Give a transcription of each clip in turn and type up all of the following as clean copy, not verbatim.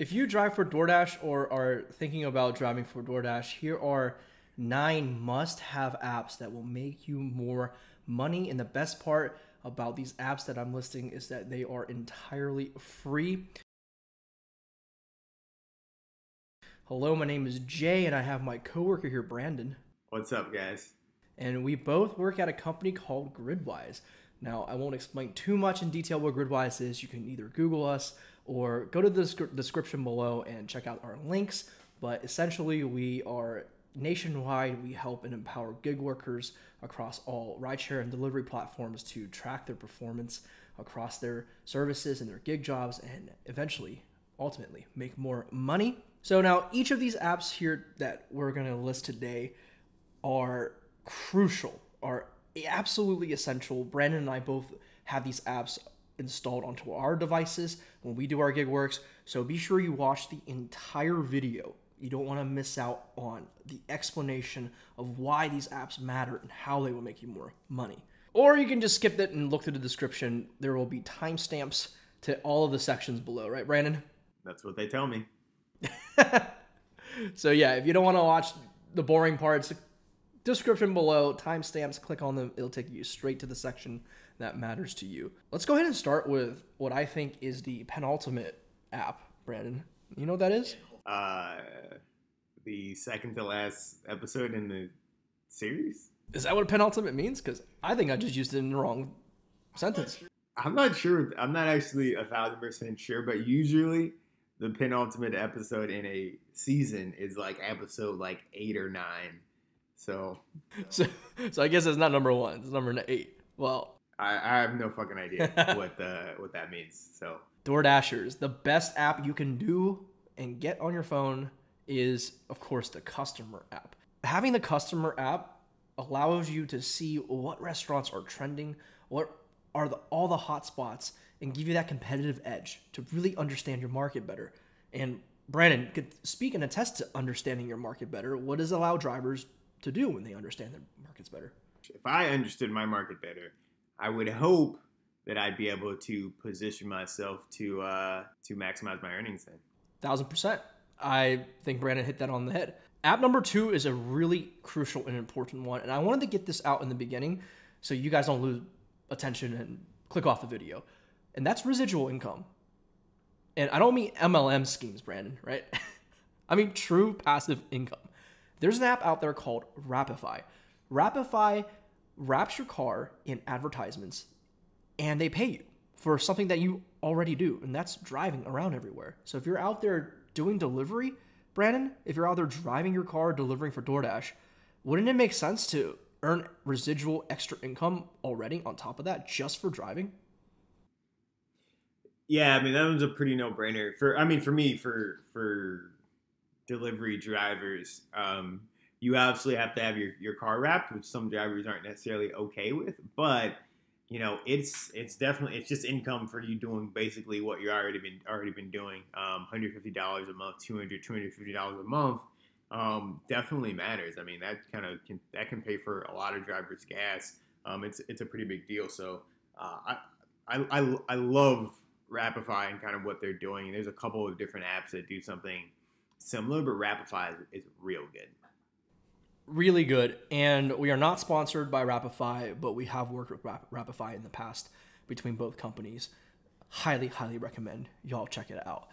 If you drive for DoorDash or are thinking about driving for DoorDash, here are 9 must-have apps that will make you more money. And the best part about these apps that I'm listing is that they are entirely free. Hello, my name is Jay, and I have my coworker here, Brandon. What's up, guys? And we both work at a company called Gridwise. Now, I won't explain too much in detail what Gridwise is. You can either Google us or go to the description below and check out our links. But essentially, we are nationwide. We help and empower gig workers across all rideshare and delivery platforms to track their performance across their services and their gig jobs and eventually, ultimately, make more money. So now each of these apps here that we're going to list today are crucial, are absolutely essential. Brandon and I both have these apps installed onto our devices when we do our gig works. So be sure you watch the entire video. You don't want to miss out on the explanation of why these apps matter and how they will make you more money. Or you can just skip it and look through the description. There will be timestamps to all of the sections below, right, Brandon? That's what they tell me. So yeah, if you don't want to watch the boring parts, description below, timestamps, click on them. It'll take you straight to the section that matters to you. Let's go ahead and start with what I think is the penultimate app, Brandon. You know what that is? The second to last episode in the series? Is that what penultimate means? Because I think I just used it in the wrong sentence. I'm not sure. I'm not actually 1,000% sure, but usually the penultimate episode in a season is like episode like 8 or 9. So I guess it's not number 1. It's number 8. Well, I have no fucking idea what that means. So DoorDashers, the best app you can do and get on your phone is, of course, the customer app. Having the customer app allows you to see what restaurants are trending, what are all the hot spots, and give you that competitive edge to really understand your market better. And Brandon could speak and attest to understanding your market better. What does allow drivers to do when they understand their markets better? If I understood my market better, I would hope that I'd be able to position myself to maximize my earnings then. 1,000%. I think Brandon hit that on the head. App number 2 is a really crucial and important one, and I wanted to get this out in the beginning so you guys don't lose attention and click off the video. And that's residual income. And I don't mean MLM schemes, Brandon, right? I mean true passive income. There's an app out there called Rapify. Rapify wraps your car in advertisements and they pay you for something that you already do, and that's driving around everywhere. So if you're out there doing delivery, Brandon, if you're out there driving your car, delivering for DoorDash, wouldn't it make sense to earn residual extra income already on top of that just for driving? Yeah, I mean, that one's a pretty no-brainer. For me, for delivery drivers, you obviously have to have your car wrapped, which some drivers aren't necessarily okay with. But it's just income for you doing basically what you already been doing. $150 a month, $250 a month, definitly matters. I mean, that can pay for a lot of drivers' gas. It's a pretty big deal. So I love Rapify and kind of what they're doing. There's a couple of different apps that do something similar, but Rapify is real good. Really good. And we are not sponsored by Rapify, but we have worked with Rapify in the past between both companies. Highly, highly recommend y'all check it out.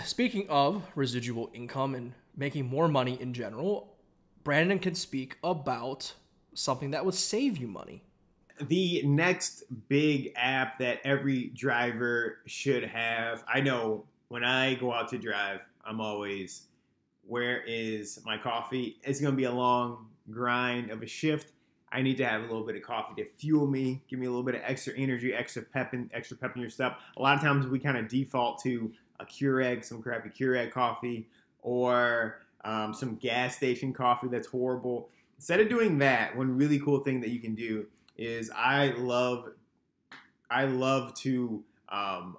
Speaking of residual income and making more money in general, Brandon can speak about something that would save you money. The next big app that every driver should have. I know when I go out to drive, I'm always, where is my coffee? It's going to be a long grind of a shift. I need to have a little bit of coffee to fuel me, give me a little bit of extra energy, extra pep in your step. A lot of times we kind of default to a Keurig, some crappy Keurig coffee, or some gas station coffee that's horrible. Instead of doing that, one really cool thing that you can do is I love to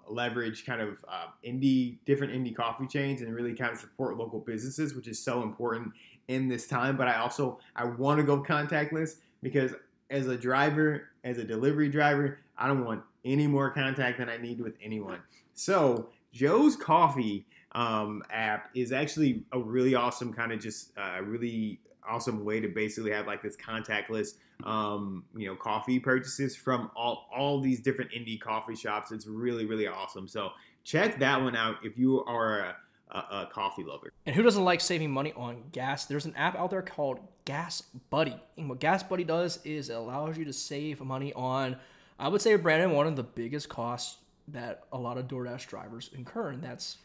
leverage kind of different indie coffee chains and really kind of support local businesses, which is so important in this time. But I want to go contactless because as a driver, as a delivery driver, I don't want any more contact than I need with anyone. So Joe's Coffee app is actually a really awesome kind of just really awesome way to basically have like this contactless coffee purchases from all these different indie coffee shops. It's really, really awesome. So check that one out if you are a coffee lover. And who doesn't like saving money on gas? There's an app out there called Gas Buddy. And what Gas Buddy does is it allows you to save money on, I would say, Brandon, one of the biggest costs that a lot of DoorDash drivers incur, and that's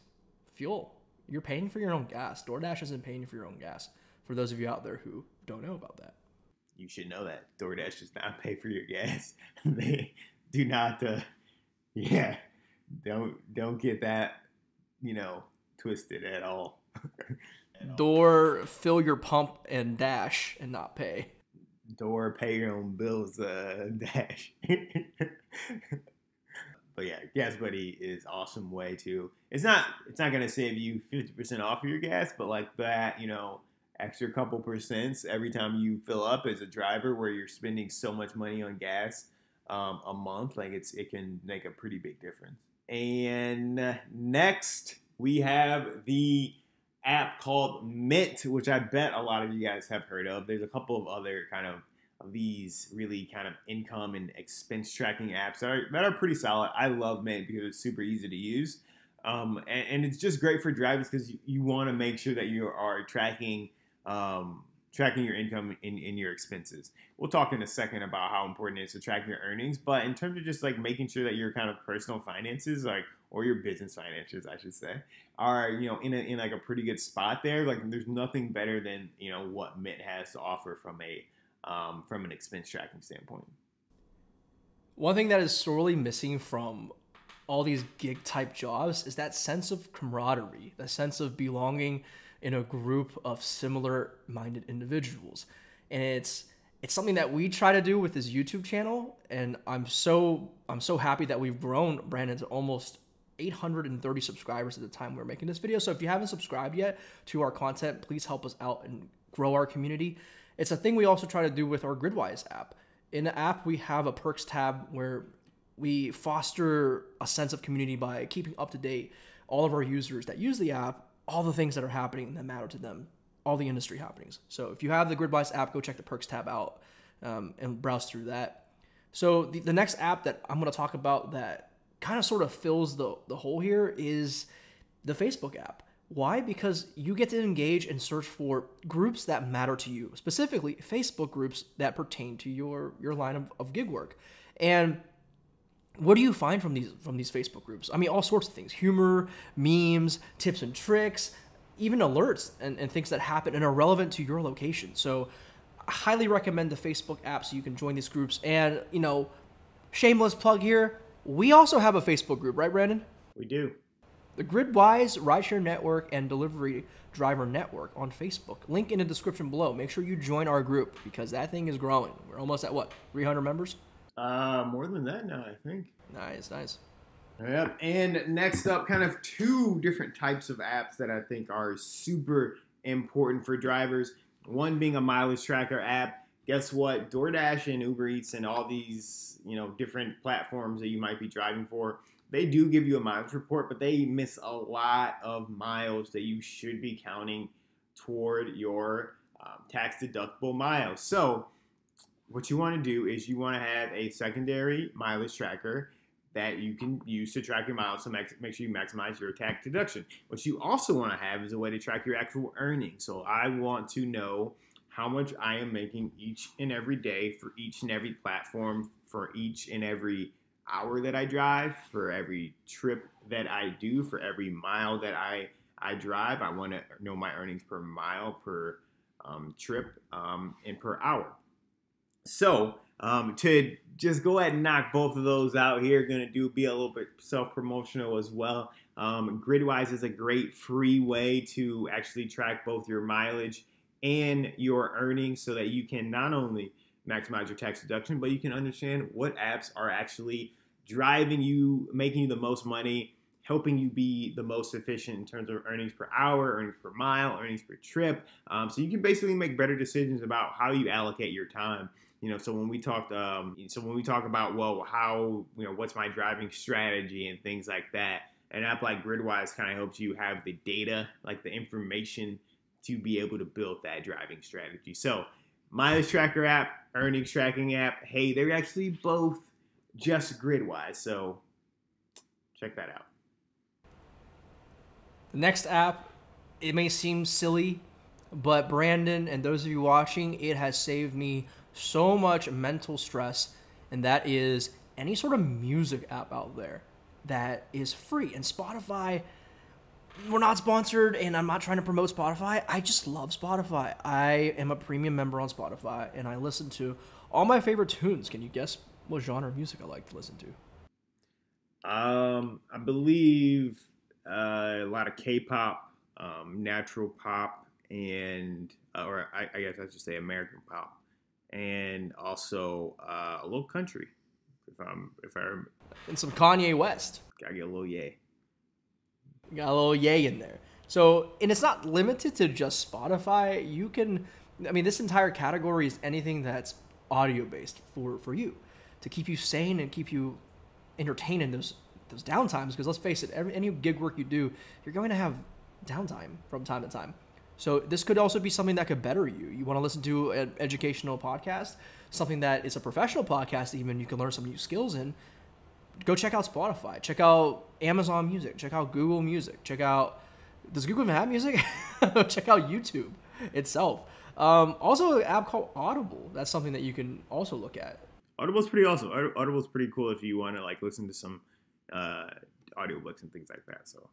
fuel. You're paying for your own gas. DoorDash isn't paying for your own gas. For those of you out there who don't know about that. You should know that DoorDash does not pay for your gas. They do not, don't get that, twisted at all. Door, fill your pump and dash and not pay. Door, pay your own bills, dash. But yeah, Gas Buddy is awesome way to. It's not gonna save you 50% off of your gas, but like that, extra couple percents every time you fill up as a driver, where you're spending so much money on gas a month, like it can make a pretty big difference. And next we have the app called Mint, which I bet a lot of you guys have heard of. There's a couple of other kind of these really kind of income and expense tracking apps that are pretty solid. I love Mint because it's super easy to use. And it's just great for drivers because you want to make sure that you are tracking your income in your expenses. We'll talk in a second about how important it is to track your earnings, but in terms of just like making sure that your kind of personal finances, or your business finances, I should say, are in like a pretty good spot there. Like there's nothing better than what Mint has to offer from an expense tracking standpoint. One thing that is sorely missing from all these gig type jobs is that sense of camaraderie, that sense of belonging in a group of similar minded individuals. And it's something that we try to do with this YouTube channel. And I'm so happy that we've grown, Brandon, to almost 830 subscribers at the time we're making this video. So if you haven't subscribed yet to our content, please help us out and grow our community. It's a thing we also try to do with our Gridwise app. In the app, we have a perks tab where we foster a sense of community by keeping up to date all of our users that use the app, all the things that are happening that matter to them, all the industry happenings. So if you have the Gridwise app, go check the perks tab out and browse through that. So the next app that I'm going to talk about that kind of sort of fills the hole here is the Facebook app. Why? Because you get to engage and search for groups that matter to you, specifically Facebook groups that pertain to your line of gig work. And what do you find from these Facebook groups? I mean, all sorts of things: humor, memes, tips and tricks, even alerts and things that happen and are relevant to your location. So I highly recommend the Facebook app so you can join these groups. And, shameless plug here, we also have a Facebook group, right, Brandon? We do. The Gridwise Rideshare Network and Delivery Driver Network on Facebook. Link in the description below. Make sure you join our group because that thing is growing. We're almost at 300 members? More than that now, I think. Nice. Yep. And next up, kind of two different types of apps that I think are super important for drivers. One being a mileage tracker app. Guess what? DoorDash and Uber Eats and all these, different platforms that you might be driving for, they do give you a mileage report, but they miss a lot of miles that you should be counting toward your tax deductible miles. So what you want to do is you want to have a secondary mileage tracker that you can use to track your miles to make sure you maximize your tax deduction. What you also want to have is a way to track your actual earnings. So I want to know how much I am making each and every day for each and every platform, for each and every hour that I drive, for every trip that I do, for every mile that I drive. I want to know my earnings per mile, per trip, and per hour. So to just go ahead and knock both of those out here, be a little bit self-promotional as well. Gridwise is a great free way to actually track both your mileage and your earnings so that you can not only maximize your tax deduction, but you can understand what apps are actually driving you, making you the most money, helping you be the most efficient in terms of earnings per hour, earnings per mile, earnings per trip. So you can basically make better decisions about how you allocate your time. So when we talk about, how, what's my driving strategy and things like that, an app like Gridwise kind of helps you have the data, like the information to be able to build that driving strategy. So mileage tracker app, earnings tracking app, hey, they're actually both just Gridwise. So check that out. The next app, it may seem silly, but Brandon and those of you watching, it has saved me so much mental stress, and that is any sort of music app out there that is free. And Spotify, we're not sponsored, and I'm not trying to promote Spotify. I just love Spotify. I am a premium member on Spotify, and I listen to all my favorite tunes. Can you guess what genre of music I like to listen to? I believe a lot of K-pop, natural pop, and or I guess I should say American pop, and also a little country. If I remember. And some Kanye West. Gotta get a little yay. Got a little yay in there. So, and it's not limited to just Spotify. You can, I mean, this entire category is anything that's audio based for you to keep you sane and keep you entertained in those downtimes. Because let's face it, any gig work you do, you're going to have downtime from time to time. So this could also be something that could better you. You want to listen to an educational podcast, something that is a professional podcast, even you can learn some new skills in. Go check out Spotify. Check out Amazon Music. Check out Google Music. Check out, does Google even have music? Check out YouTube itself. Also, an app called Audible. That's something that you can also look at. Audible's pretty awesome. Audible's pretty cool if you want to like listen to some audiobooks and things like that. So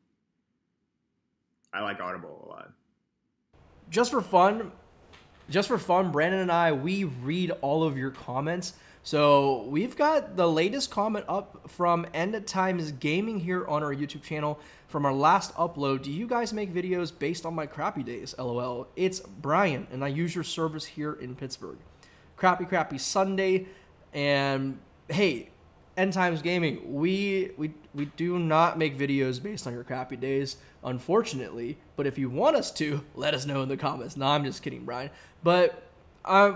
I like Audible a lot. Just for fun, Brandon and I, we read all of your comments. So we've got the latest comment up from End of Times Gaming here on our YouTube channel from our last upload. Do you guys make videos based on my crappy days? LOL. It's Brian, and I use your service here in Pittsburgh. Crappy Sunday. And hey, End Times Gaming, we do not make videos based on your crappy days, unfortunately. But if you want us to, let us know in the comments. No, I'm just kidding, Brian. But I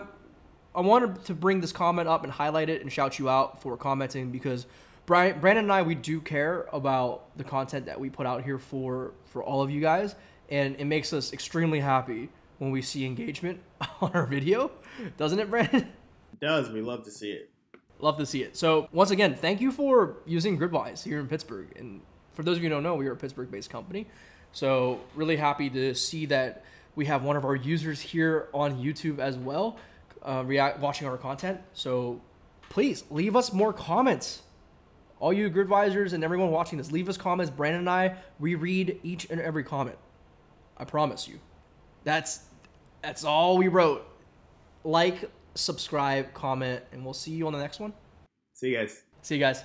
wanted to bring this comment up and highlight it and shout you out for commenting, because Brandon and I, we do care about the content that we put out here for all of you guys, and it makes us extremely happy when we see engagement on our video, doesn't it, Brandon? It does. We love to see it. Love to see it. So once again, thank you for using Gridwise here in Pittsburgh. And for those of you who don't know, we are a Pittsburgh-based company. So really happy to see that we have one of our users here on YouTube as well, watching our content. So please leave us more comments. All you Gridwisers and everyone watching this, leave us comments. Brandon and I, we read each and every comment. I promise you. That's all we wrote. Like, subscribe, comment, and we'll see you on the next one. See you guys. See you guys.